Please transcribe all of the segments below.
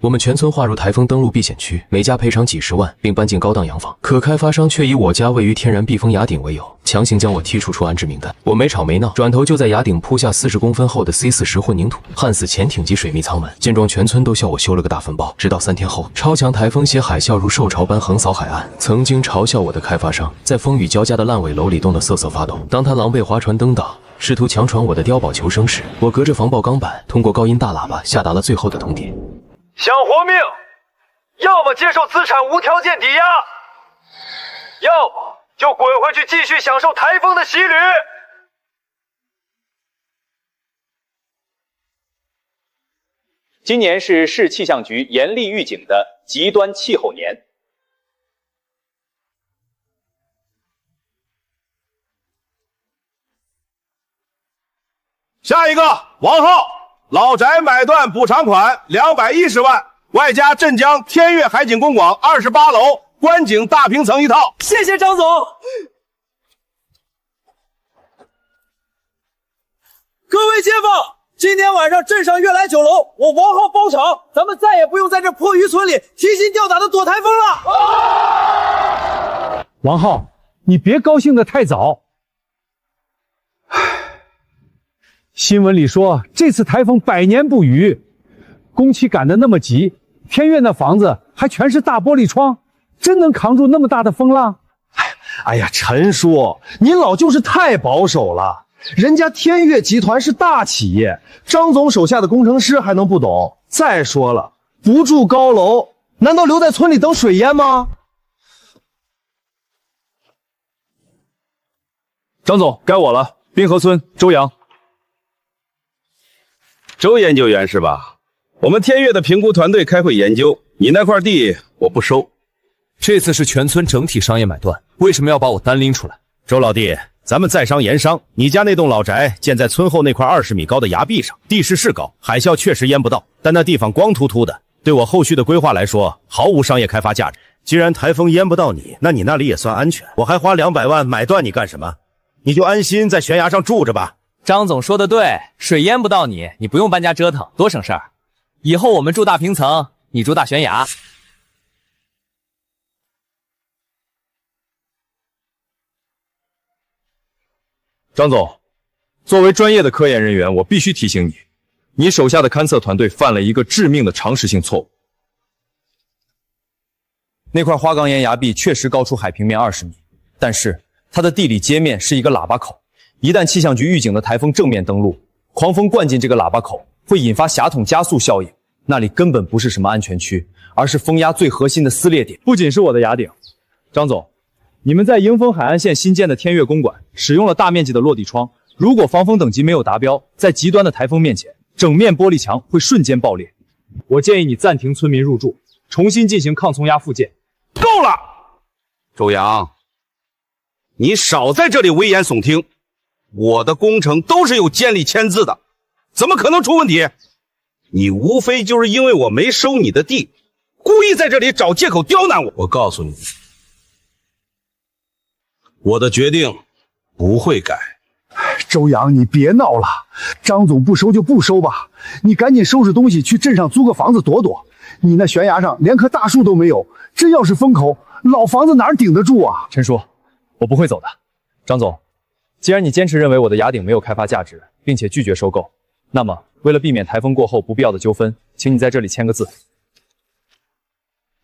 我们全村划入台风登陆避险区，每家赔偿几十万，并搬进高档洋房。可开发商却以我家位于天然避风崖顶为由，强行将我剔除安置名单。我没吵没闹，转头就在崖顶铺下40公分厚的 C40混凝土，焊死潜艇级水密舱门。见状，全村都笑我修了个大坟包。直到3天后，超强台风携海啸如兽潮般横扫海岸。曾经嘲笑我的开发商，在风雨交加的烂尾楼里冻得瑟瑟发抖。当他狼狈划船登岛，试图强闯我的碉堡求生时，我隔着防爆钢板，通过高音大喇叭下达了最后的通牒：想活命，要么接受资产无条件抵押，要么就滚回去继续享受台风的洗礼。今年是市气象局严厉预警的极端气候年。下一个，王浩，老宅买断补偿款210万，外加镇江天悦海景公馆28楼观景大平层一套。谢谢张总。各位街坊，今天晚上镇上悦来酒楼，我王浩包场，咱们再也不用在这破渔村里提心吊胆的躲台风了。王浩，你别高兴得太早。新闻里说这次台风100年不雨，工期赶得那么急，天悦那房子还全是大玻璃窗，真能扛住那么大的风浪？哎呀，陈叔，您老就是太保守了。人家天悦集团是大企业，张总手下的工程师还能不懂？再说了，不住高楼，难道留在村里等水淹吗？张总，该我了。滨河村周阳。周研究员是吧？我们天悦的评估团队开会研究，你那块地我不收。这次是全村整体商业买断，为什么要把我单拎出来？周老弟，咱们在商言商，你家那栋老宅建在村后那块20米高的崖壁上，地势是高，海啸确实淹不到，但那地方光秃秃的，对我后续的规划来说毫无商业开发价值。既然台风淹不到你，那你那里也算安全，我还花200万买断你干什么？你就安心在悬崖上住着吧。张总说的对，水淹不到你，你不用搬家折腾，多省事儿。以后我们住大平层，你住大悬崖。张总，作为专业的科研人员，我必须提醒你，你手下的勘测团队犯了一个致命的常识性错误。那块花岗岩崖壁确实高出海平面20米，但是它的地理接面是一个喇叭口，一旦气象局预警的台风正面登陆，狂风灌进这个喇叭口，会引发狭筒加速效应，那里根本不是什么安全区，而是风压最核心的撕裂点。不仅是我的崖顶，张总，你们在迎风海岸线新建的天悦公馆使用了大面积的落地窗，如果防风等级没有达标，在极端的台风面前，整面玻璃墙会瞬间爆裂。我建议你暂停村民入住，重新进行抗冲压复建。够了，周阳，你少在这里危言耸听。我的工程都是有监理签字的，怎么可能出问题？你无非就是因为我没收你的地，故意在这里找借口刁难我。我告诉你，我的决定不会改。周阳，你别闹了，张总不收就不收吧，你赶紧收拾东西去镇上租个房子躲躲。你那悬崖上连棵大树都没有，真要是风口，老房子哪顶得住啊？陈叔，我不会走的。张总，既然你坚持认为我的崖顶没有开发价值，并且拒绝收购，那么为了避免台风过后不必要的纠纷，请你在这里签个字。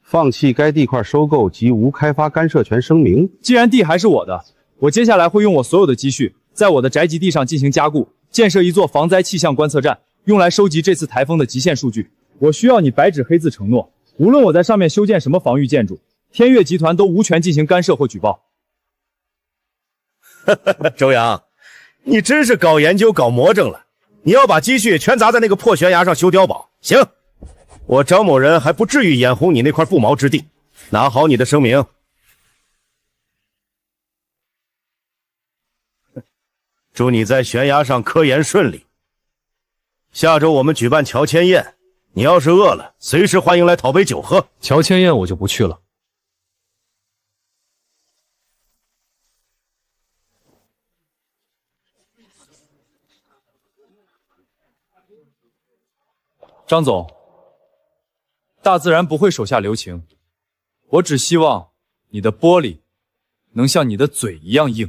放弃该地块收购及无开发干涉权声明。既然地还是我的，我接下来会用我所有的积蓄，在我的宅基地上进行加固，建设一座防灾气象观测站，用来收集这次台风的极限数据。我需要你白纸黑字承诺，无论我在上面修建什么防御建筑，天悦集团都无权进行干涉或举报。周阳，你真是搞研究搞魔怔了，你要把积蓄全砸在那个破悬崖上修碉堡？行，我张某人还不至于眼红你那块不毛之地，拿好你的声明。祝你在悬崖上科研顺利。下周我们举办乔迁宴，你要是饿了，随时欢迎来讨杯酒喝。乔迁宴我就不去了。张总，大自然不会手下留情，我只希望你的玻璃能像你的嘴一样硬。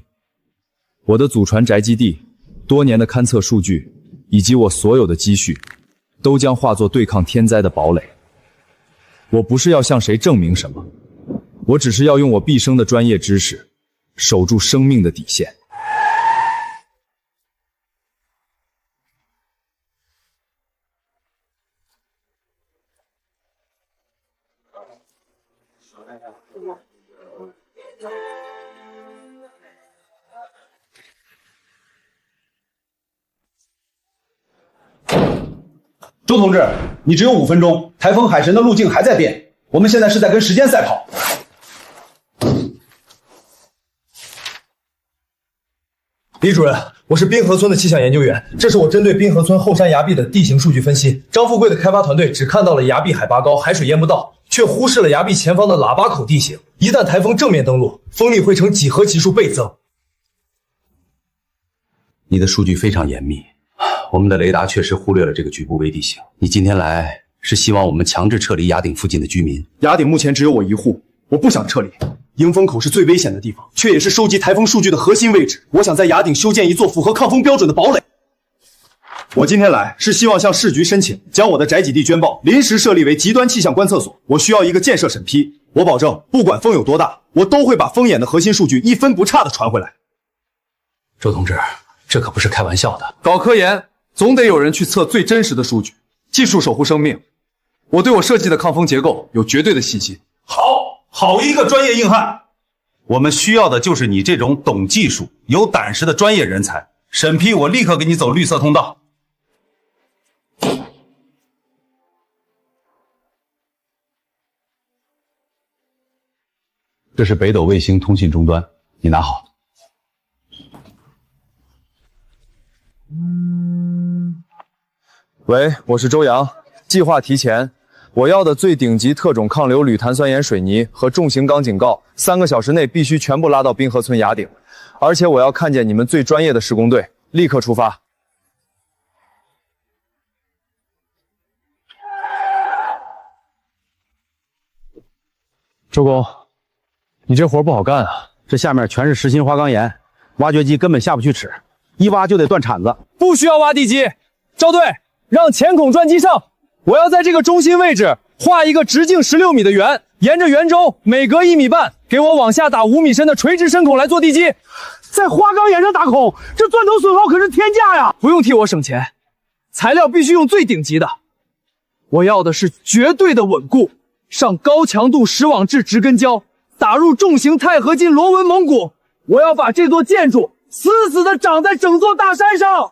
我的祖传宅基地多年的勘测数据，以及我所有的积蓄，都将化作对抗天灾的堡垒。我不是要向谁证明什么，我只是要用我毕生的专业知识，守住生命的底线。周同志，你只有5分钟，台风海神的路径还在变，我们现在是在跟时间赛跑。李主任，我是滨河村的气象研究员，这是我针对滨河村后山崖壁的地形数据分析。张富贵的开发团队只看到了崖壁海拔高，海水淹不到，却忽视了崖壁前方的喇叭口地形。一旦台风正面登陆，风力会呈几何级数倍增。你的数据非常严密，我们的雷达确实忽略了这个局部微地形。你今天来是希望我们强制撤离崖顶附近的居民？崖顶目前只有我一户，我不想撤离。迎风口是最危险的地方，却也是收集台风数据的核心位置。我想在崖顶修建一座符合抗风标准的堡垒。我今天来是希望向市局申请，将我的宅基地捐报临时设立为极端气象观测所。我需要一个建设审批，我保证不管风有多大，我都会把风眼的核心数据一分不差的传回来。周同志，这可不是开玩笑的。搞科研总得有人去测最真实的数据，技术守护生命。我对我设计的抗风结构有绝对的信心。好一个专业硬汉！我们需要的就是你这种懂技术、有胆识的专业人才。审批我立刻给你走绿色通道。这是北斗卫星通信终端，你拿好。喂，我是周阳，计划提前。我要的最顶级特种抗硫铝碳酸盐水泥和重型钢警告，3个小时内必须全部拉到滨河村崖顶，而且我要看见你们最专业的施工队，立刻出发。周工，你这活不好干啊！这下面全是实心花岗岩，挖掘机根本下不去齿，一挖就得断铲子。不需要挖地基，赵队，让前孔转机上。我要在这个中心位置画一个直径16米的圆，沿着圆周每隔1米半给我往下打5米深的垂直深孔来做地基。在花岗岩上打孔，这钻头损耗可是天价呀！不用替我省钱，材料必须用最顶级的。我要的是绝对的稳固，上高强度石网质直根胶，打入重型钛合金螺纹蒙古。我要把这座建筑死死地长在整座大山上。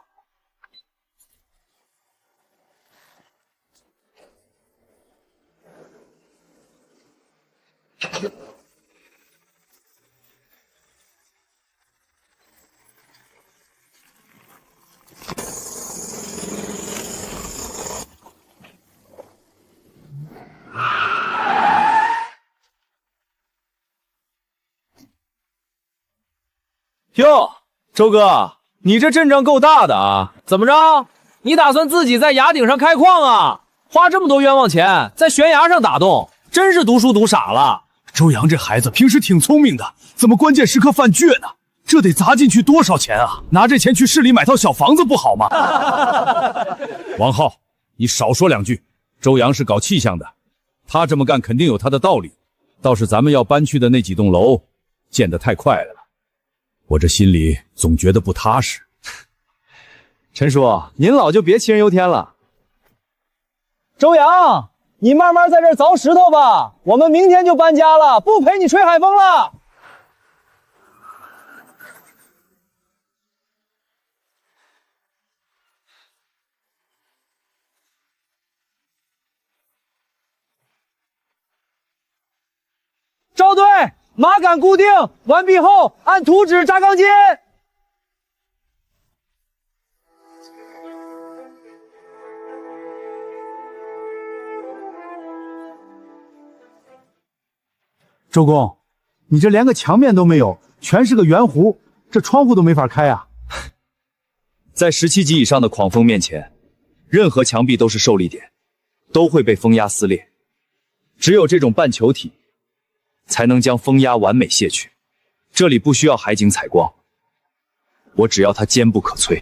哟，周哥，你这阵仗够大的啊！怎么着？你打算自己在崖顶上开矿啊？花这么多冤枉钱在悬崖上打洞，真是读书读傻了。周阳这孩子平时挺聪明的，怎么关键时刻犯倔呢？这得砸进去多少钱啊？拿这钱去市里买套小房子不好吗？王浩，你少说2句。周阳是搞气象的，他这么干肯定有他的道理。倒是咱们要搬去的那几栋楼，建得太快了，我这心里总觉得不踏实。陈叔，您老就别杞人忧天了。周阳，你慢慢在这儿凿石头吧，我们明天就搬家了，不陪你吹海风了。赵队，马杆固定完毕后，按图纸扎钢筋。周公，你这连个墙面都没有，全是个圆弧，这窗户都没法开啊！在17级以上的狂风面前，任何墙壁都是受力点，都会被风压撕裂。只有这种半球体，才能将风压完美卸去。这里不需要海景采光，我只要它坚不可摧。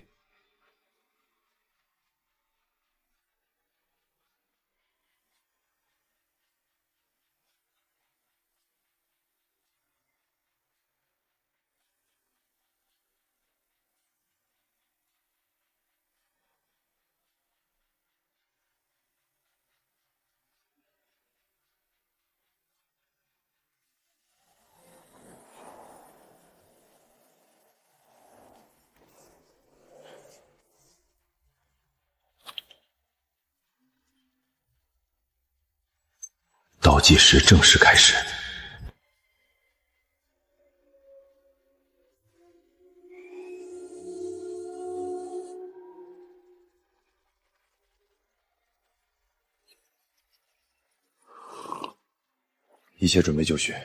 倒计时正式开始。一切准备就绪。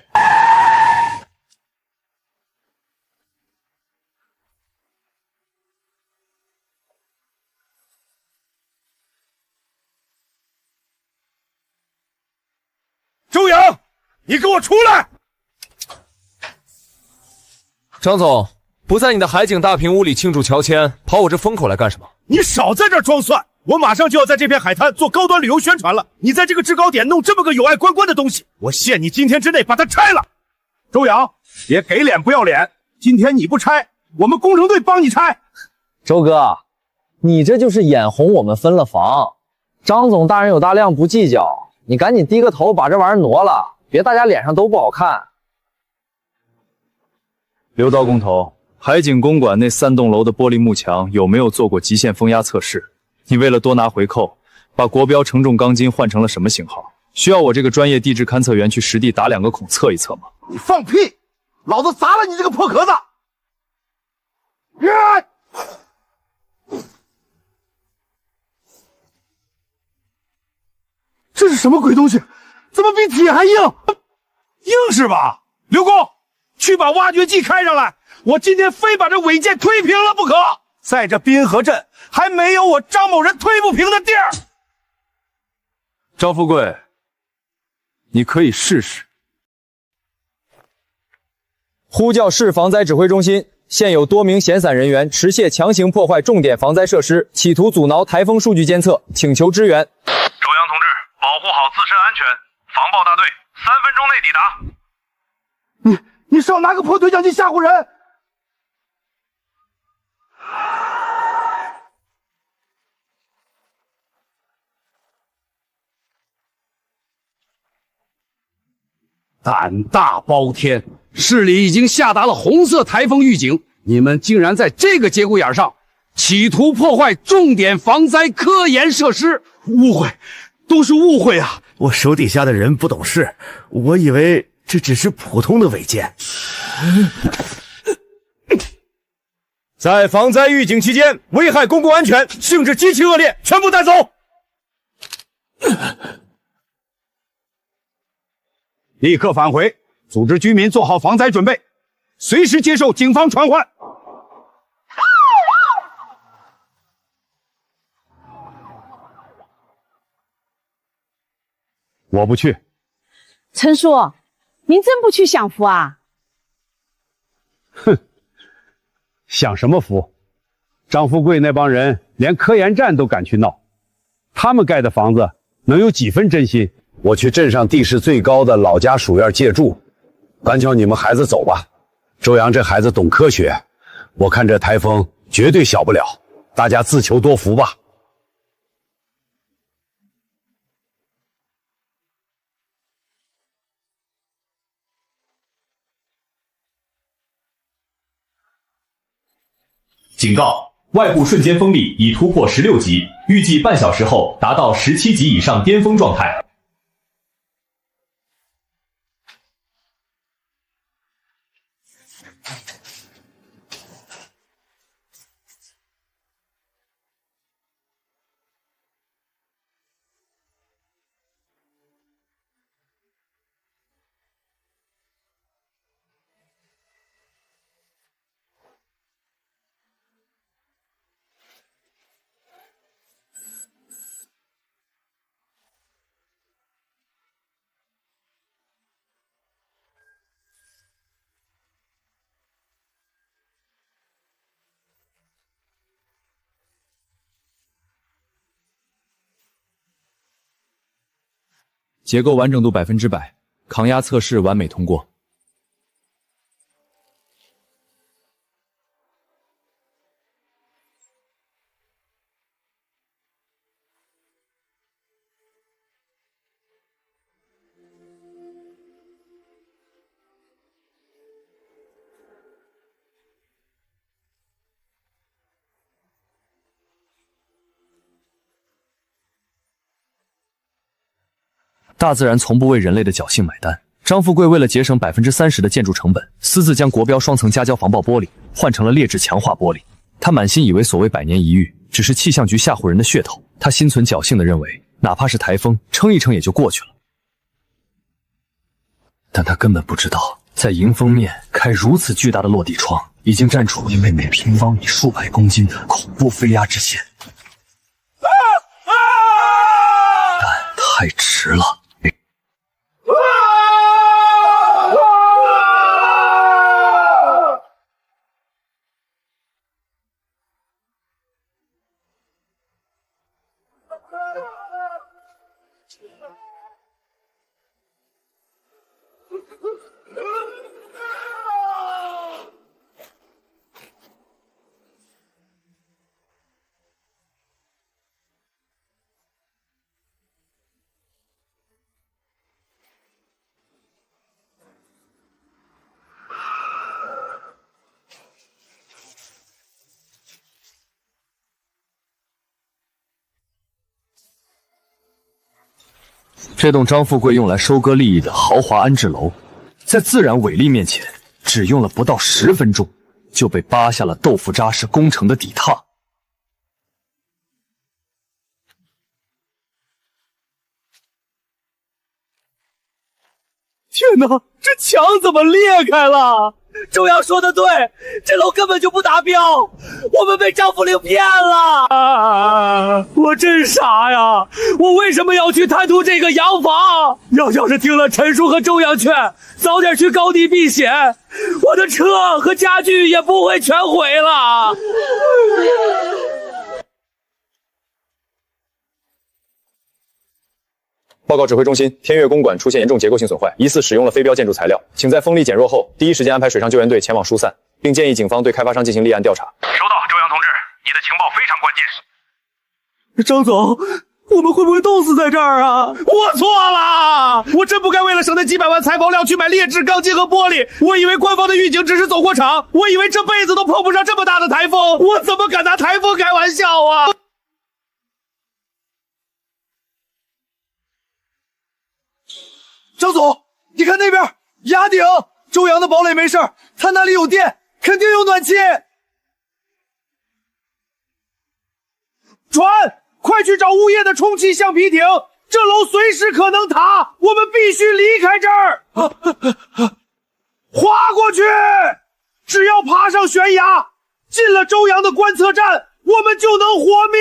周阳，你给我出来！张总，不在你的海景大屏屋里庆祝乔迁，跑我这风口来干什么？你少在这儿装蒜！我马上就要在这片海滩做高端旅游宣传了，你在这个制高点弄这么个有碍观光的东西，我限你今天之内把它拆了。周阳，别给脸不要脸！今天你不拆，我们工程队帮你拆。周哥，你这就是眼红我们分了房。张总大人有大量，不计较。你赶紧低个头，把这玩意儿挪了，别大家脸上都不好看。刘刀工头，海景公馆那3栋楼的玻璃幕墙有没有做过极限风压测试？你为了多拿回扣，把国标承重钢筋换成了什么型号？需要我这个专业地质勘测员去实地打2个孔测一测吗？你放屁！老子砸了你这个破壳子！这是什么鬼东西？怎么比铁还硬？硬是吧？刘工，去把挖掘机开上来！我今天非把这违建推平了不可！在这滨河镇还没有我张某人推不平的地儿。张富贵，你可以试试。呼叫市防灾指挥中心，现有多名闲散人员持械强行破坏重点防灾设施，企图阻挠台风数据监测，请求支援。周阳同志，保护好自身安全，防暴大队3分钟内抵达。你少拿个破对讲机吓唬人！胆大包天，市里已经下达了红色台风预警，你们竟然在这个节骨眼上企图破坏重点防灾科研设施，误会，都是误会啊！我手底下的人不懂事，我以为这只是普通的违建。在防灾预警期间危害公共安全，性质极其恶劣，全部带走。立刻返回，组织居民做好防灾准备，随时接受警方传唤。我不去。陈叔，您真不去享福啊？哼，享什么福？张富贵那帮人连科研站都敢去闹，他们盖的房子能有几分真心？我去镇上地势最高的老家属院借住，干求你们孩子走吧。周阳这孩子懂科学，我看这台风绝对小不了，大家自求多福吧。警告！外部瞬间风力已突破16级，预计半小时后达到17级以上巅峰状态。结构完整度100%，抗压测试完美通过。大自然从不为人类的侥幸买单。张富贵为了节省30%的建筑成本，私自将国标双层夹胶防爆玻璃换成了劣质强化玻璃。他满心以为所谓100年一遇只是气象局吓唬人的噱头，他心存侥幸地认为，哪怕是台风，撑一撑也就过去了。但他根本不知道，在迎风面开如此巨大的落地窗，已经站出每平方米数百公斤的恐怖飞压之线。但太迟了。这栋张富贵用来收割利益的豪华安置楼，在自然伟力面前，只用了不到10分钟，就被扒下了豆腐渣式工程的底榻。天哪，这墙怎么裂开了？周阳说的对，这楼根本就不达标，我们被张富令骗了！我真傻呀！我为什么要去贪图这个洋房？要是听了陈叔和周阳劝，早点去高地避险，我的车和家具也不会全毁了。报告指挥中心，天悦公馆出现严重结构性损坏，疑似使用了非标建筑材料，请在风力减弱后，第一时间安排水上救援队前往疏散，并建议警方对开发商进行立案调查。收到，周阳同志，你的情报非常关键。张总，我们会不会冻死在这儿啊？我错了，我真不该为了省那几百万采访料去买劣质钢筋和玻璃。我以为官方的预警只是走过场，我以为这辈子都碰不上这么大的台风，我怎么敢拿台风开玩笑啊？张总，你看那边，崖顶，周阳的堡垒没事，他那里有电，肯定有暖气。船，快去找物业的充气橡皮艇，这楼随时可能塌，我们必须离开这儿。划过去，只要爬上悬崖，进了周阳的观测站，我们就能活命。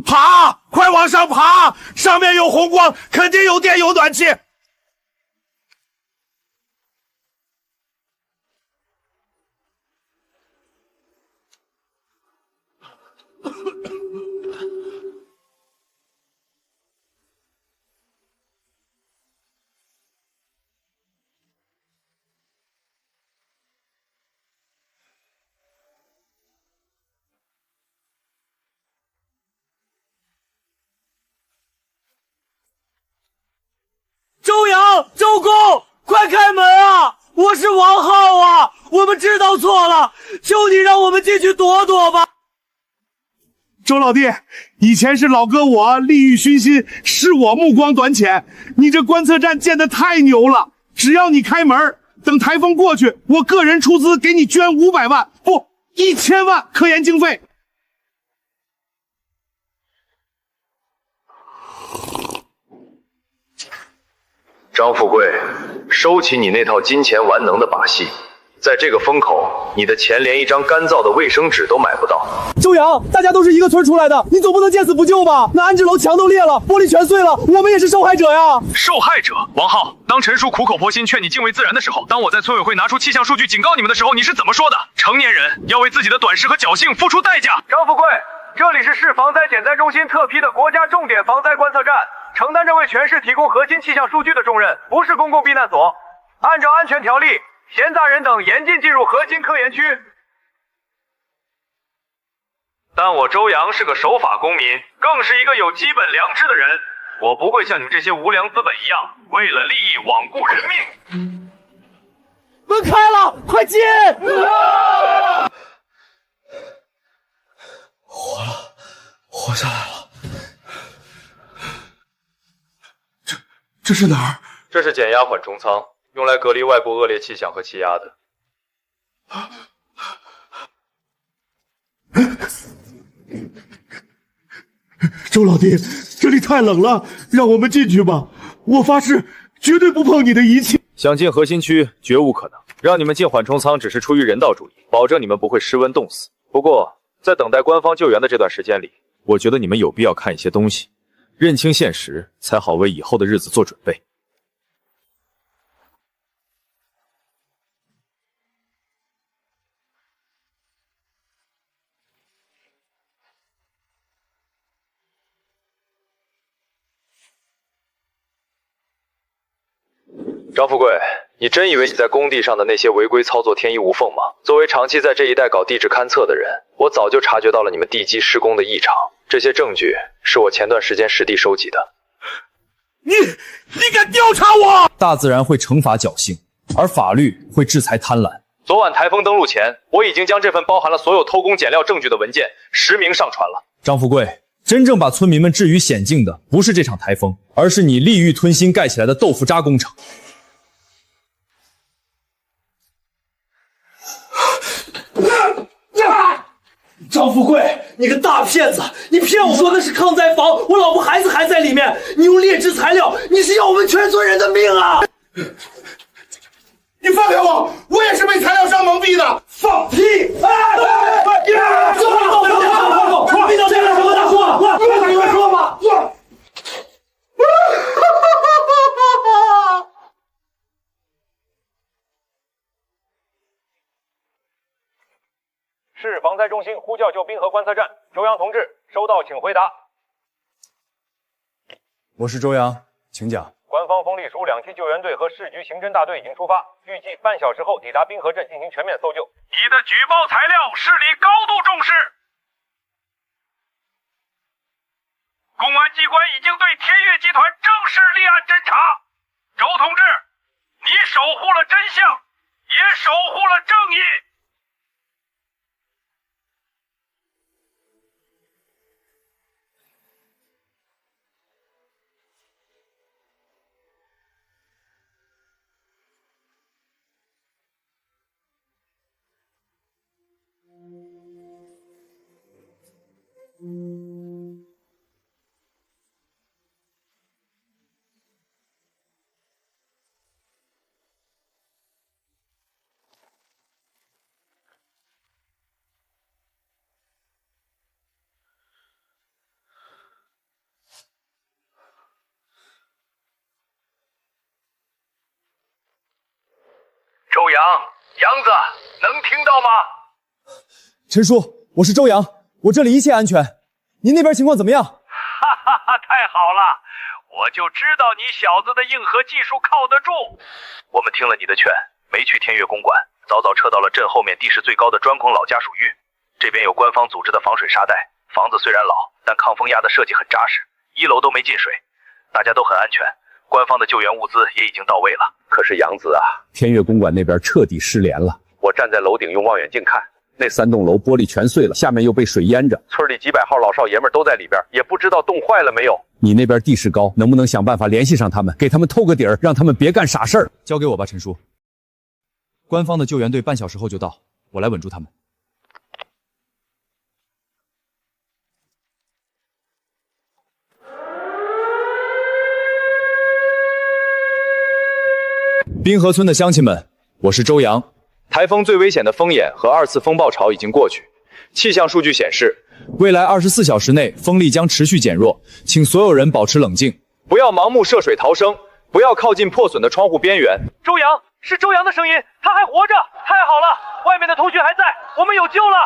爬，快往上爬！上面有红光，肯定有电有暖气。周阳，周公，快开门啊！我是王浩啊，我们知道错了，求你让我们进去躲躲吧。周老弟，以前是老哥我利欲熏心，是我目光短浅。你这观测站建得太牛了，只要你开门，等台风过去，我个人出资给你捐500万，不，1000万科研经费。张富贵，收起你那套金钱玩能的把戏。在这个风口，你的钱连一张干燥的卫生纸都买不到。周阳，大家都是一个村出来的，你总不能见死不救吧？那安置楼墙都裂了，玻璃全碎了，我们也是受害者呀！受害者？王浩，当陈叔苦口婆心劝你敬畏自然的时候，当我在村委会拿出气象数据警告你们的时候，你是怎么说的？成年人要为自己的短视和侥幸付出代价。张富贵，这里是市防灾减灾中心特批的国家重点防灾观测站，承担着为全市提供核心气象数据的重任，不是公共避难所。按照安全条例，闲杂人等严禁进入核心科研区。但我周阳是个守法公民，更是一个有基本良知的人，我不会像你们这些无良资本一样，为了利益罔顾人命。门开了，快进！活下来了。这是哪儿？这是减压缓冲舱，用来隔离外部恶劣气象和气压的。周老弟，这里太冷了，让我们进去吧。我发誓，绝对不碰你的仪器。想进核心区，绝无可能。让你们进缓冲舱只是出于人道主义，保证你们不会失温冻死。不过，在等待官方救援的这段时间里，我觉得你们有必要看一些东西，认清现实，才好为以后的日子做准备。张富贵，你真以为你在工地上的那些违规操作天衣无缝吗？作为长期在这一带搞地质勘测的人，我早就察觉到了你们地基施工的异常。这些证据是我前段时间实地收集的。你敢调查我？大自然会惩罚侥幸，而法律会制裁贪婪。昨晚台风登陆前，我已经将这份包含了所有偷工减料证据的文件实名上传了。张富贵，真正把村民们置于险境的不是这场台风，而是你利欲吞心盖起来的豆腐渣工程。张富贵，你个大骗子！你骗我说的是抗灾房，我老婆孩子还在里面，你用劣质材料，你是要我们全村人的命啊！你放开我！我也是被材料商蒙蔽的。放屁！闭到这个什么大说？你们说吧。市防灾中心呼叫救滨河观测站，周阳同志收到，请回答。我是周阳，请讲。官方风力署2梯救援队和市局刑侦大队已经出发，预计半小时后抵达滨河镇进行全面搜救。你的举报材料市里高度重视，公安机关已经对天悦集团正式立案侦查。周同志，你守护了真相，也守护了正义。周阳，杨子，能听到吗？陈叔，我是周阳，我这里一切安全，您那边情况怎么样？哈哈哈，太好了，我就知道你小子的硬核技术靠得住。我们听了你的劝，没去天悦公馆，早早撤到了镇后面地势最高的砖孔老家属域。这边有官方组织的防水沙袋，房子虽然老，但抗风压的设计很扎实，1楼都没进水，大家都很安全。官方的救援物资也已经到位了。可是杨子啊，天悦公馆那边彻底失联了。我站在楼顶用望远镜看，那3栋楼玻璃全碎了，下面又被水淹着。村里几百号老少爷们都在里边，也不知道冻坏了没有。你那边地势高，能不能想办法联系上他们，给他们透个底儿，让他们别干傻事儿？交给我吧，陈叔。官方的救援队半小时后就到，我来稳住他们。滨河村的乡亲们，我是周阳。台风最危险的风眼和2次风暴潮已经过去，气象数据显示，未来24小时内风力将持续减弱，请所有人保持冷静，不要盲目涉水逃生，不要靠近破损的窗户边缘。周阳，是周阳的声音，他还活着，太好了！外面的同学还在，我们有救了！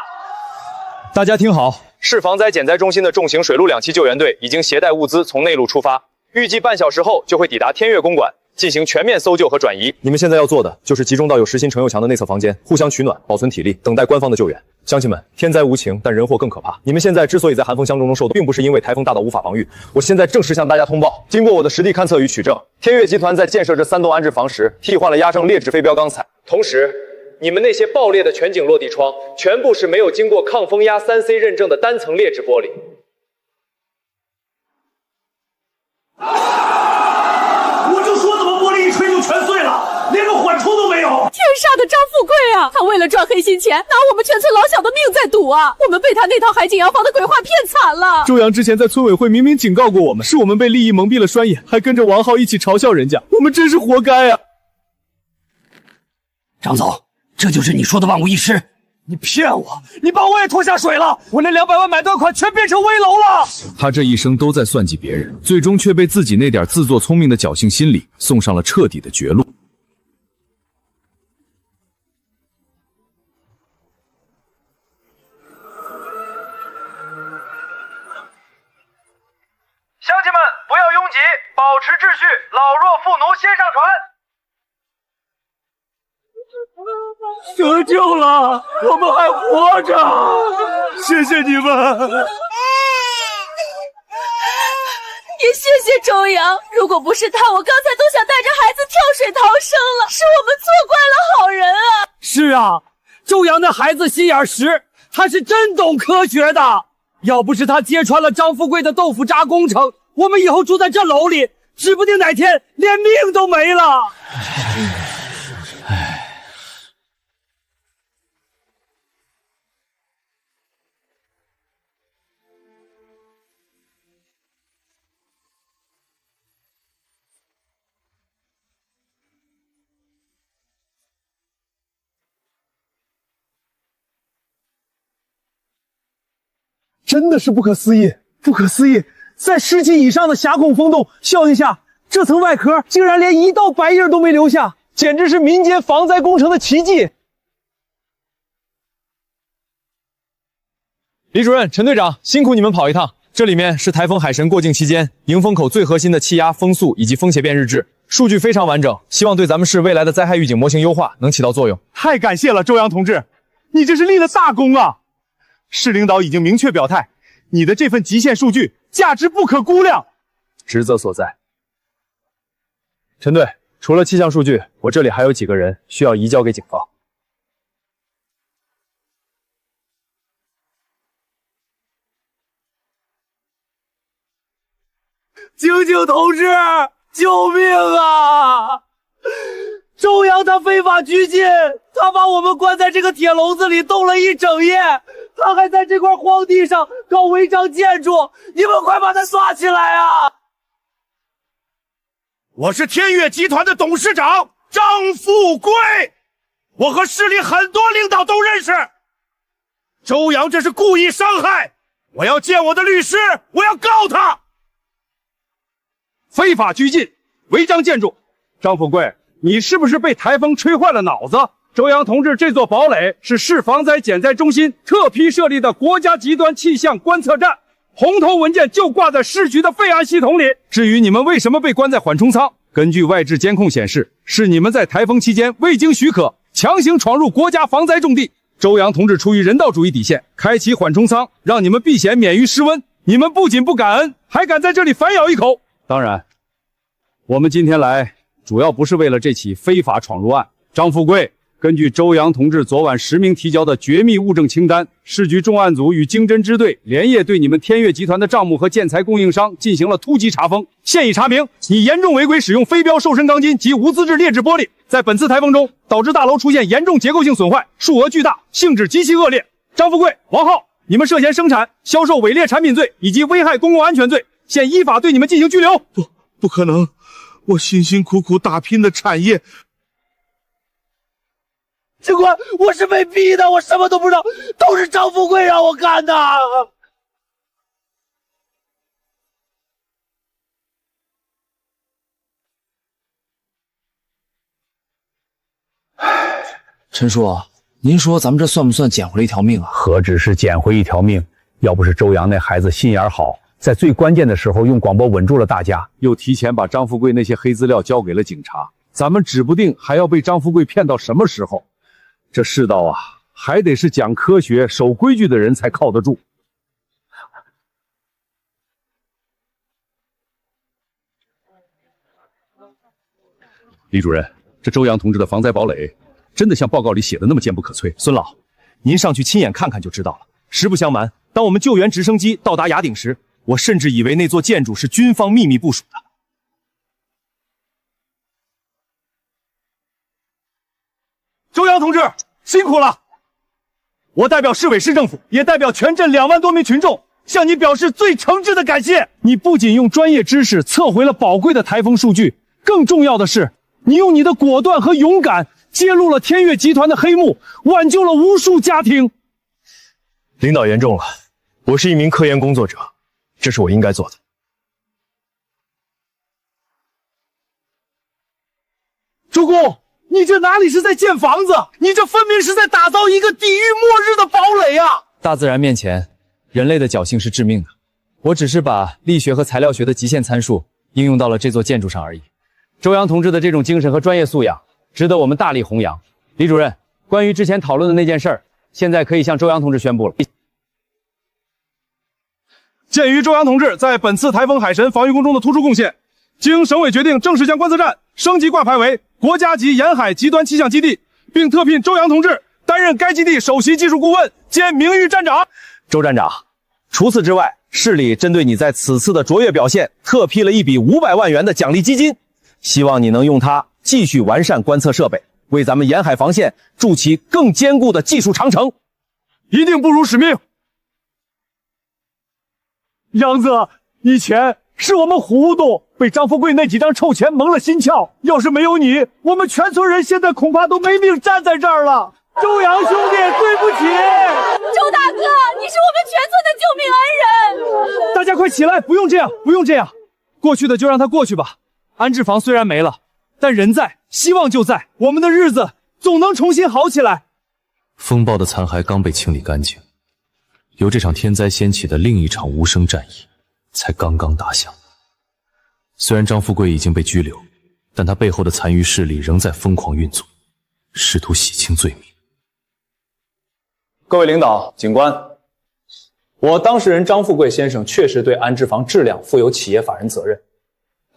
大家听好，市防灾减灾中心的重型水陆2栖救援队已经携带物资从内陆出发，预计半小时后就会抵达天悦公馆，进行全面搜救和转移。你们现在要做的就是集中到有实心城又强的内侧房间，互相取暖，保存体力，等待官方的救援。乡亲们，天灾无情，但人祸更可怕。你们现在之所以在寒风相中中受冻，并不是因为台风大到无法防御。我现在正式向大家通报，经过我的实地勘测与取证，天悦集团在建设这3栋安置房时，替换了压成劣质飞标钢材，同时，你们那些爆裂的全景落地窗，全部是没有经过抗风压3C 认证的单层劣质玻璃。我就说怎么玻璃一吹就全碎了，连个缓冲都没有。天杀的张富贵啊！他为了赚黑心钱，拿我们全村老小的命在赌啊！我们被他那套海景洋房的鬼话骗惨了。周阳之前在村委会明明警告过我们，是我们被利益蒙蔽了双眼，还跟着王浩一起嘲笑人家，我们真是活该啊！张总，这就是你说的万无一失？你骗我！你把我也拖下水了！我那200万买断款全变成危楼了！他这一生都在算计别人，最终却被自己那点自作聪明的侥幸心理送上了彻底的绝路。乡亲们，不要拥挤，保持秩序，老弱妇奴先上船。得救了，我们还活着，谢谢你们，也谢谢周阳。如果不是他，我刚才都想带着孩子跳水逃生了。是我们错怪了好人啊！是啊，周阳那孩子心眼实，他是真懂科学的。要不是他揭穿了张富贵的豆腐渣工程，我们以后住在这楼里，指不定哪天连命都没了。真的是不可思议，不可思议！在10级以上的峡孔风洞效应下，这层外壳竟然连一道白印都没留下，简直是民间防灾工程的奇迹！李主任、陈队长，辛苦你们跑一趟。这里面是台风海神过境期间迎风口最核心的气压、风速以及风斜变日志，数据非常完整，希望对咱们市未来的灾害预警模型优化能起到作用。太感谢了，周阳同志，你这是立了大功啊！市领导已经明确表态，你的这份极限数据价值不可估量。职责所在。陈队，除了气象数据，我这里还有几个人需要移交给警方。晶晶同志，救命啊！周阳他非法拘禁，他把我们关在这个铁笼子里冻了一整夜，他还在这块荒地上搞违章建筑，你们快把他抓起来啊！我是天悦集团的董事长张富贵，我和市里很多领导都认识。周阳这是故意伤害，我要见我的律师，我要告他。非法拘禁，违章建筑，张富贵，你是不是被台风吹坏了脑子？周阳同志，这座堡垒是市防灾减灾中心特批设立的国家极端气象观测站，红头文件就挂在市局的备案系统里。至于你们为什么被关在缓冲舱，根据外置监控显示，是你们在台风期间未经许可强行闯入国家防灾重地。周阳同志出于人道主义底线，开启缓冲舱，让你们避险免于失温。你们不仅不感恩，还敢在这里反咬一口。当然，我们今天来主要不是为了这起非法闯入案。张富贵，根据周阳同志昨晚实名提交的绝密物证清单，市局重案组与经侦支队连夜对你们天悦集团的账目和建材供应商进行了突击查封。现已查明，你严重违规使用非标瘦身钢筋及无资质劣质玻璃，在本次台风中导致大楼出现严重结构性损坏，数额巨大，性质极其恶劣。张富贵、王浩，你们涉嫌生产、销售伪劣产品罪以及危害公共安全罪，现依法对你们进行拘留。不可能，我辛辛苦苦打拼的产业警官，我是被逼的，我什么都不知道，都是张富贵让我干的。陈叔，您说咱们这算不算捡回了一条命啊？何止是捡回一条命，要不是周阳那孩子心眼好，在最关键的时候用广播稳住了大家，又提前把张富贵那些黑资料交给了警察，咱们指不定还要被张富贵骗到什么时候。这世道啊，还得是讲科学、守规矩的人才靠得住。李主任，这周阳同志的防灾堡垒真的像报告里写的那么坚不可摧？孙老，您上去亲眼看看就知道了。实不相瞒，当我们救援直升机到达崖顶时，我甚至以为那座建筑是军方秘密部署的。周阳同志辛苦了！我代表市委市政府，也代表全镇2万多名群众，向你表示最诚挚的感谢。你不仅用专业知识测回了宝贵的台风数据，更重要的是，你用你的果断和勇敢揭露了天悦集团的黑幕，挽救了无数家庭。领导言重了，我是一名科研工作者，这是我应该做的。周公，你这哪里是在建房子，你这分明是在打造一个地狱末日的堡垒啊！大自然面前，人类的侥幸是致命的。我只是把力学和材料学的极限参数应用到了这座建筑上而已。周阳同志的这种精神和专业素养，值得我们大力弘扬。李主任，关于之前讨论的那件事儿，现在可以向周阳同志宣布了。鉴于周阳同志在本次台风海神防御工中的突出贡献，经省委决定，正式将观测站升级挂牌为国家级沿海极端气象基地，并特聘周阳同志担任该基地首席技术顾问兼名誉站长。周站长，除此之外，市里针对你在此次的卓越表现，特批了一笔500万元的奖励基金，希望你能用它继续完善观测设备，为咱们沿海防线筑起更坚固的技术长城。一定不辱使命。杨子，以前是我们糊涂，被张富贵那几张臭钱蒙了心窍。要是没有你，我们全村人现在恐怕都没命站在这儿了。周阳兄弟，对不起。周大哥，你是我们全村的救命恩人。大家快起来，不用这样，不用这样，过去的就让它过去吧。安置房虽然没了，但人在，希望就在，我们的日子总能重新好起来。风暴的残骸刚被清理干净，由这场天灾掀起的另一场无声战役才刚刚打响。虽然张富贵已经被拘留，但他背后的残余势力仍在疯狂运作，试图洗清罪名。各位领导、警官，我当事人张富贵先生确实对安置房质量负有企业法人责任，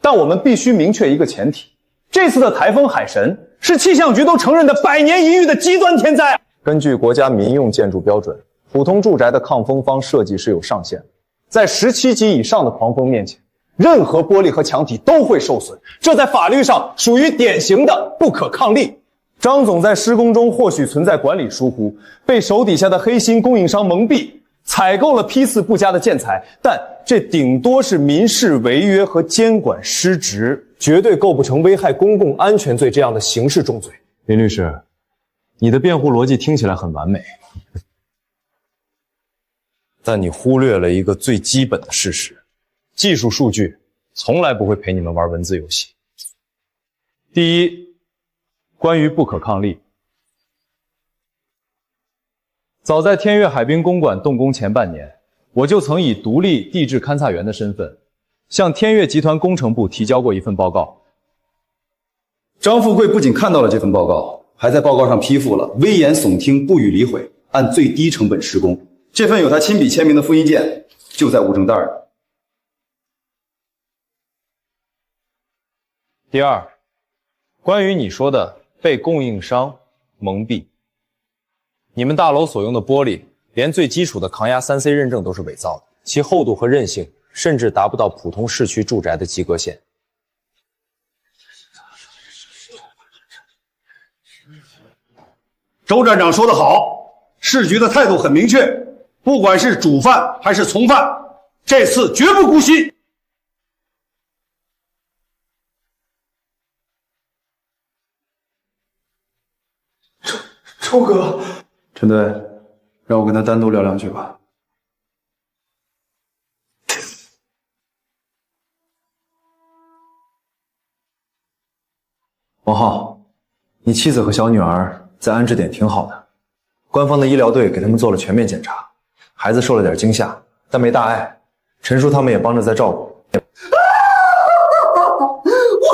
但我们必须明确一个前提：这次的台风海神是气象局都承认的100年一遇的极端天灾。根据国家民用建筑标准，普通住宅的抗风方设计是有上限的，在17级以上的狂风面前，任何玻璃和墙体都会受损，这在法律上属于典型的不可抗力。张总在施工中或许存在管理疏忽，被手底下的黑心供应商蒙蔽，采购了批次不佳的建材，但这顶多是民事违约和监管失职，绝对构不成危害公共安全罪这样的刑事重罪。林律师，你的辩护逻辑听起来很完美，但你忽略了一个最基本的事实：技术数据从来不会陪你们玩文字游戏。第一，关于不可抗力，早在天悦海滨公馆动工前半年，我就曾以独立地质勘察员的身份，向天悦集团工程部提交过一份报告。张富贵不仅看到了这份报告，还在报告上批复了危言耸听，不予理会，按最低成本施工。这份有他亲笔签名的复印件就在物证袋里。第二，关于你说的被供应商蒙蔽，你们大楼所用的玻璃，连最基础的抗压3C 认证都是伪造的，其厚度和韧性甚至达不到普通市区住宅的及格线。周站长说得好，市局的态度很明确，不管是主犯还是从犯，这次绝不姑息。周哥，陈队，让我跟他单独聊两句吧。王浩，你妻子和小女儿在安置点挺好的，官方的医疗队给他们做了全面检查，孩子受了点惊吓，但没大碍。陈叔他们也帮着在照顾。我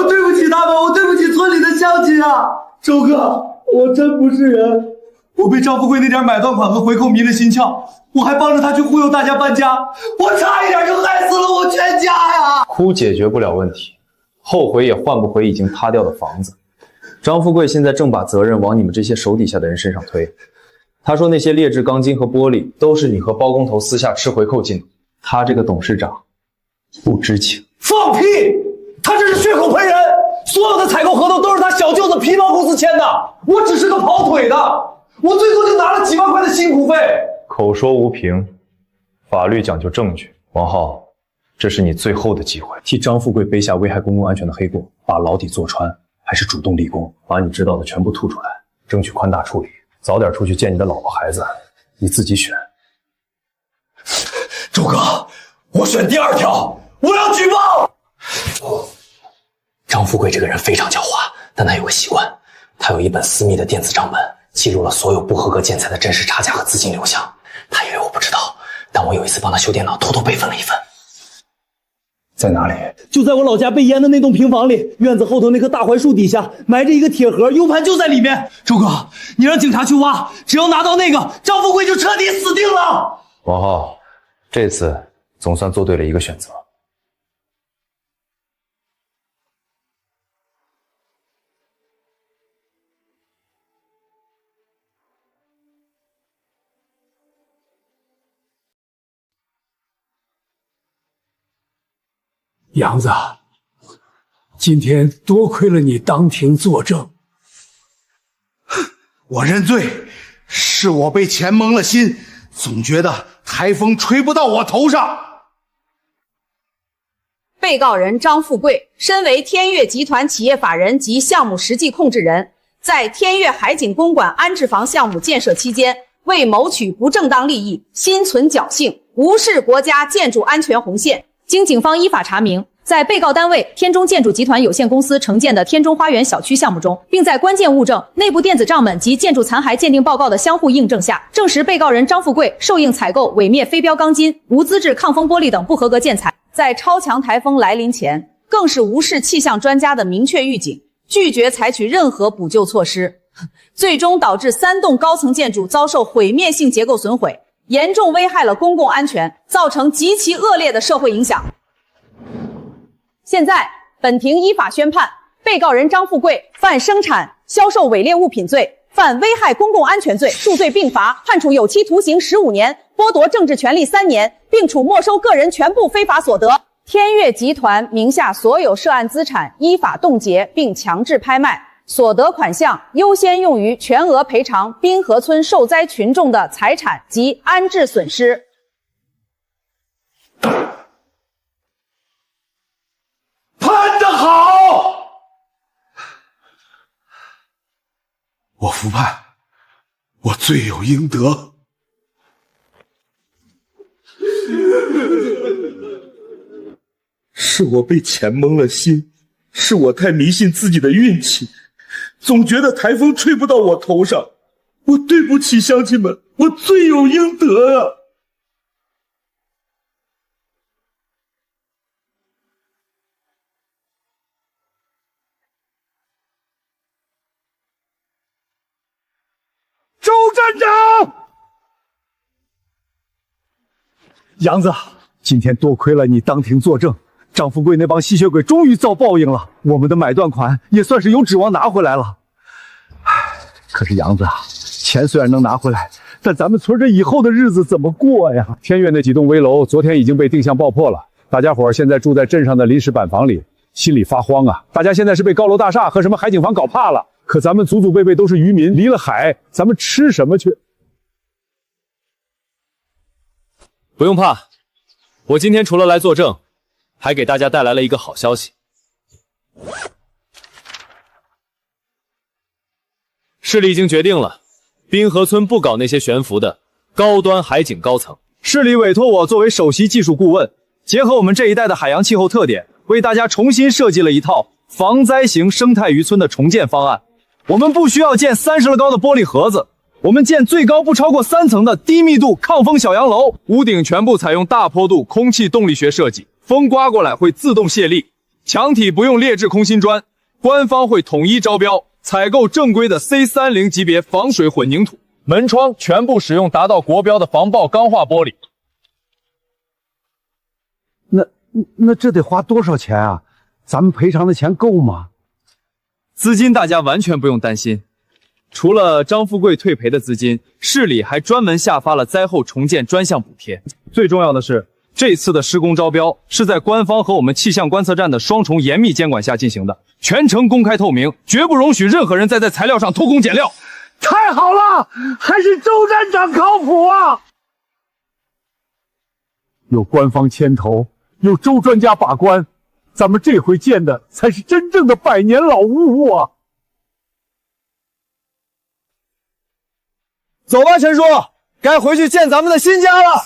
对不起他们，我对不起村里的乡亲啊！周哥，我真不是人，我被张富贵那点买断款和回扣迷了心窍，我还帮着他去忽悠大家搬家，我差一点就害死了我全家呀！哭解决不了问题，后悔也换不回已经塌掉的房子。张富贵现在正把责任往你们这些手底下的人身上推。他说那些劣质钢筋和玻璃都是你和包工头私下吃回扣进的，他这个董事长不知情。放屁！他这是血口喷人，所有的采购合同都是他小舅子皮毛公司签的，我只是个跑腿的，我最多就拿了几万块的辛苦费。口说无凭，法律讲究证据。王浩，这是你最后的机会，替张富贵背下危害公共安全的黑锅，把牢底坐穿，还是主动立功，把你知道的全部吐出来，争取宽大处理，早点出去见你的老婆孩子，你自己选。周哥，我选第二条，我要举报。张富贵这个人非常狡猾，但他有个习惯，他有一本私密的电子账本，记录了所有不合格建材的真实差价和资金流向。他以为我不知道，但我有一次帮他修电脑，偷偷备份了一份。在哪里？就在我老家被淹的那栋平房里，院子后头那棵大槐树底下埋着一个铁盒 ，U 盘就在里面。周哥，你让警察去挖，只要拿到那个，张富贵就彻底死定了。王浩，这次总算做对了一个选择。杨子，今天多亏了你当庭作证。我认罪，是我被钱蒙了心，总觉得台风吹不到我头上。被告人张富贵身为天悦集团企业法人及项目实际控制人，在天悦海景公馆安置房项目建设期间，为谋取不正当利益，心存侥幸，无视国家建筑安全红线。经警方依法查明，在被告单位天中建筑集团有限公司承建的天中花园小区项目中，并在关键物证、内部电子账本及建筑残骸鉴定报告的相互印证下，证实被告人张富贵受应采购伪灭非标钢筋、无资质抗风玻璃等不合格建材，在超强台风来临前，更是无视气象专家的明确预警，拒绝采取任何补救措施，最终导致3栋高层建筑遭受毁灭性结构损毁，严重危害了公共安全，造成极其恶劣的社会影响。现在，本庭依法宣判，被告人张富贵犯生产、销售伪劣物品罪，犯危害公共安全罪，数罪并罚，判处有期徒刑15年，剥夺政治权利3年，并处没收个人全部非法所得。天悦集团名下所有涉案资产依法冻结并强制拍卖，所得款项优先用于全额赔偿滨河村受灾群众的财产及安置损失。判得好！我服判，我罪有应得。是我被钱蒙了心，是我太迷信自己的运气，总觉得台风吹不到我头上。我对不起乡亲们，我罪有应得啊！周站长，杨子，今天多亏了你当庭作证，张富贵那帮吸血鬼终于遭报应了，我们的买断款也算是有指望拿回来了。可是杨子，钱虽然能拿回来，但咱们村这以后的日子怎么过呀？天悦那几栋危楼昨天已经被定向爆破了，大家伙现在住在镇上的临时板房里，心里发慌啊！大家现在是被高楼大厦和什么海景房搞怕了。可咱们祖祖辈辈都是渔民，离了海，咱们吃什么去？不用怕，我今天除了来作证，还给大家带来了一个好消息。市里已经决定了，滨河村不搞那些悬浮的，高端海景高层。市里委托我作为首席技术顾问，结合我们这一带的海洋气候特点，为大家重新设计了一套防灾型生态渔村的重建方案。我们不需要建30了高的玻璃盒子，我们建最高不超过3层的低密度抗风小洋楼，屋顶全部采用大坡度空气动力学设计，风刮过来会自动卸力，墙体不用劣质空心砖，官方会统一招标，采购正规的 C30级别防水混凝土，门窗全部使用达到国标的防爆钢化玻璃。那这得花多少钱啊？咱们赔偿的钱够吗？资金大家完全不用担心，除了张富贵退赔的资金，市里还专门下发了灾后重建专项补贴。最重要的是，这次的施工招标是在官方和我们气象观测站的双重严密监管下进行的，全程公开透明，绝不容许任何人再在材料上偷工减料。太好了，还是周站长靠谱啊！有官方牵头，有周专家把关，咱们这回建的才是真正的百年老屋啊！走吧，陈叔，该回去见咱们的新家了。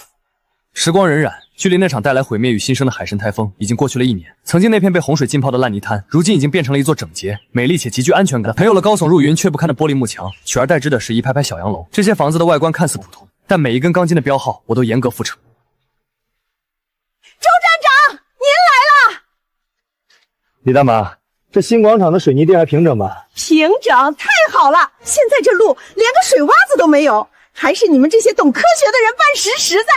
时光荏苒，距离那场带来毁灭与新生的海神台风已经过去了1年。曾经那片被洪水浸泡的烂泥滩，如今已经变成了一座整洁、美丽且极具安全感、没有了高耸入云却不堪的玻璃幕墙，取而代之的是一排排小洋楼。这些房子的外观看似普通，但每一根钢筋的标号我都严格复成。周站长，您来了！李大妈，这新广场的水泥地还平整吗？平整，太好了！现在这路连个水洼子都没有，还是你们这些懂科学的人办事实在。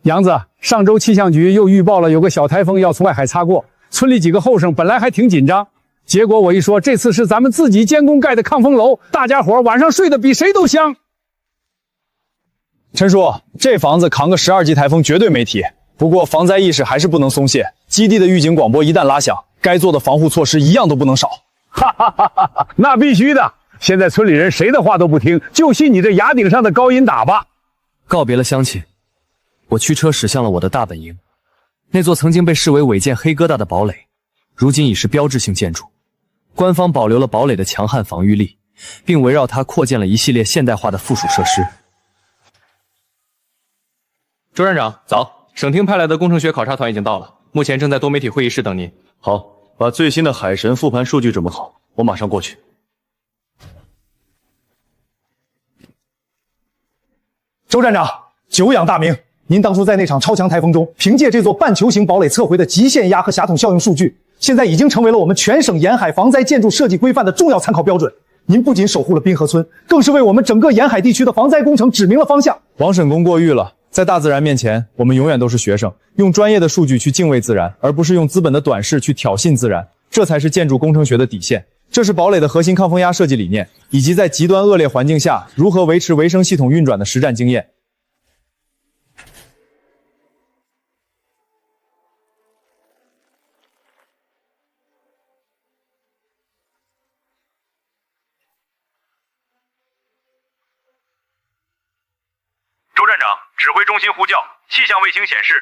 杨子，上周气象局又预报了有个小台风要从外海擦过，村里几个后生本来还挺紧张，结果我一说这次是咱们自己监工盖的抗风楼，大家伙晚上睡得比谁都香。陈叔，这房子扛个12级台风绝对没题，不过防灾意识还是不能松懈，基地的预警广播一旦拉响，该做的防护措施一样都不能少。哈哈哈哈！那必须的，现在村里人谁的话都不听，就信你这崖顶上的高音喇叭。告别了乡亲，我驱车驶向了我的大本营，那座曾经被视为违建黑疙瘩的堡垒，如今已是标志性建筑。官方保留了堡垒的强悍防御力，并围绕它扩建了一系列现代化的附属设施。周站长，早！省厅派来的工程学考察团已经到了，目前正在多媒体会议室等您。好，把最新的海神复盘数据准备好，我马上过去。周站长，久仰大名，您当初在那场超强台风中，凭借这座半球形堡垒测绘的极限压和狭筒效应数据，现在已经成为了我们全省沿海防灾建筑设计规范的重要参考标准。您不仅守护了滨河村，更是为我们整个沿海地区的防灾工程指明了方向。王审公过誉了。在大自然面前，我们永远都是学生，用专业的数据去敬畏自然，而不是用资本的短视去挑衅自然，这才是建筑工程学的底线。这是堡垒的核心抗风压设计理念，以及在极端恶劣环境下如何维持维生系统运转的实战经验。周站长，指挥中心呼叫，气象卫星显示，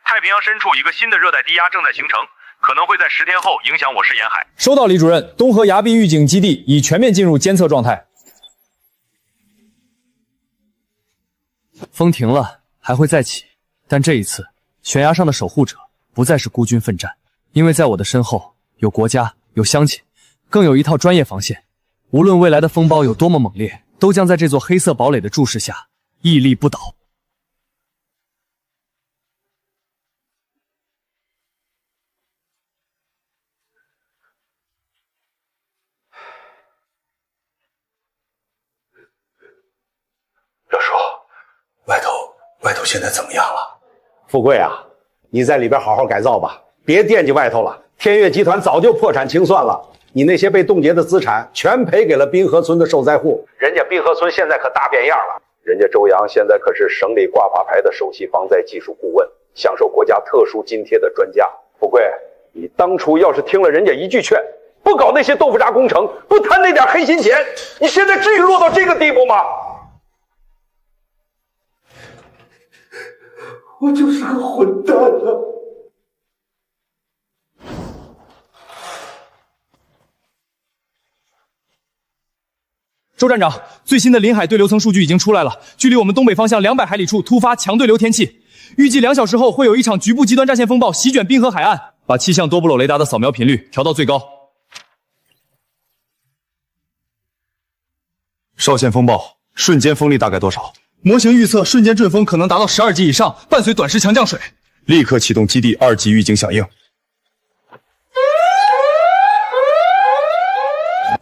太平洋深处一个新的热带低压正在形成，可能会在10天后影响我市沿海。收到，李主任，东河崖壁预警基地已全面进入监测状态。风停了，还会再起，但这一次，悬崖上的守护者不再是孤军奋战，因为在我的身后有国家，有乡亲，更有一套专业防线。无论未来的风暴有多么猛烈，都将在这座黑色堡垒的注视下屹立不倒。热叔，外头现在怎么样了？富贵啊，你在里边好好改造吧，别惦记外头了。天悦集团早就破产清算了，你那些被冻结的资产全赔给了滨河村的受灾户。人家滨河村现在可大变样了，人家周阳现在可是省里挂法牌的首席防灾技术顾问，享受国家特殊津贴的专家。富贵，你当初要是听了人家一句劝，不搞那些豆腐渣工程，不贪那点黑心钱，你现在至于落到这个地步吗？我就是个混蛋啊！周站长，最新的临海对流层数据已经出来了，距离我们东北方向200海里处突发强对流天气，预计2小时后会有一场局部极端战线风暴席卷滨河海岸，把气象多布罗雷达的扫描频率调到最高。邵线风暴瞬间风力大概多少？模型预测瞬间阵风可能达到12级以上，伴随短时强降水。立刻启动基地2级预警响应。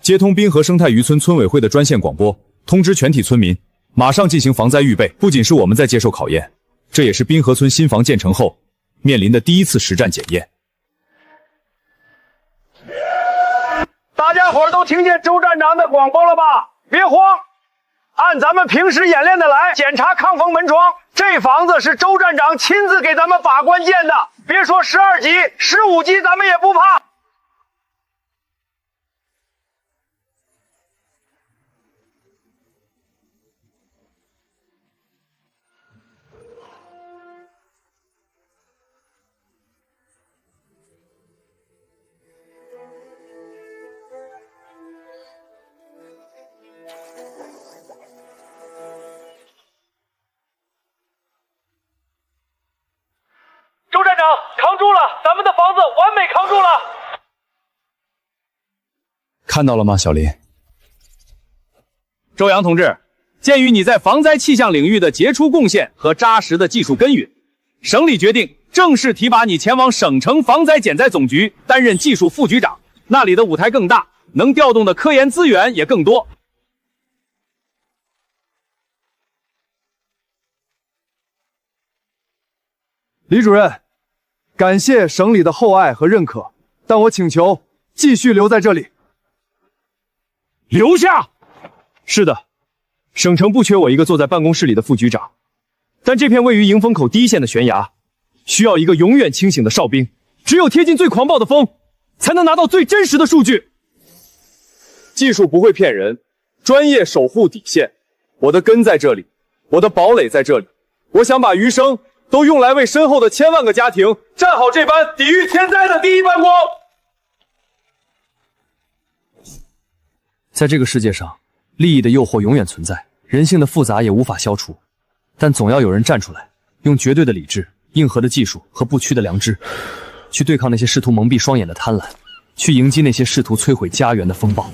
接通滨河生态渔村村委会的专线广播，通知全体村民马上进行防灾预备。不仅是我们在接受考验，这也是滨河村新房建成后面临的第一次实战检验。大家伙都听见周站长的广播了吧？别慌，按咱们平时演练的来，检查抗风门窗。这房子是周站长亲自给咱们把关建的，别说12级、15级，咱们也不怕。周站长扛住了，咱们的房子完美扛住了。看到了吗，小林？周阳同志，鉴于你在防灾气象领域的杰出贡献和扎实的技术根耘，省里决定正式提拔你前往省城防灾减灾总局担任技术副局长，那里的舞台更大，能调动的科研资源也更多。李主任，感谢省里的厚爱和认可，但我请求继续留在这里。留下。是的，省城不缺我一个坐在办公室里的副局长，但这片位于迎风口第一线的悬崖，需要一个永远清醒的哨兵。只有贴近最狂暴的风，才能拿到最真实的数据。技术不会骗人，专业守护底线。我的根在这里，我的堡垒在这里。我想把余生都用来为身后的千万个家庭站好这般抵御天灾的第一瓣光。在这个世界上，利益的诱惑永远存在，人性的复杂也无法消除，但总要有人站出来，用绝对的理智、硬核的技术和不屈的良知，去对抗那些试图蒙蔽双眼的贪婪，去迎击那些试图摧毁家园的风暴。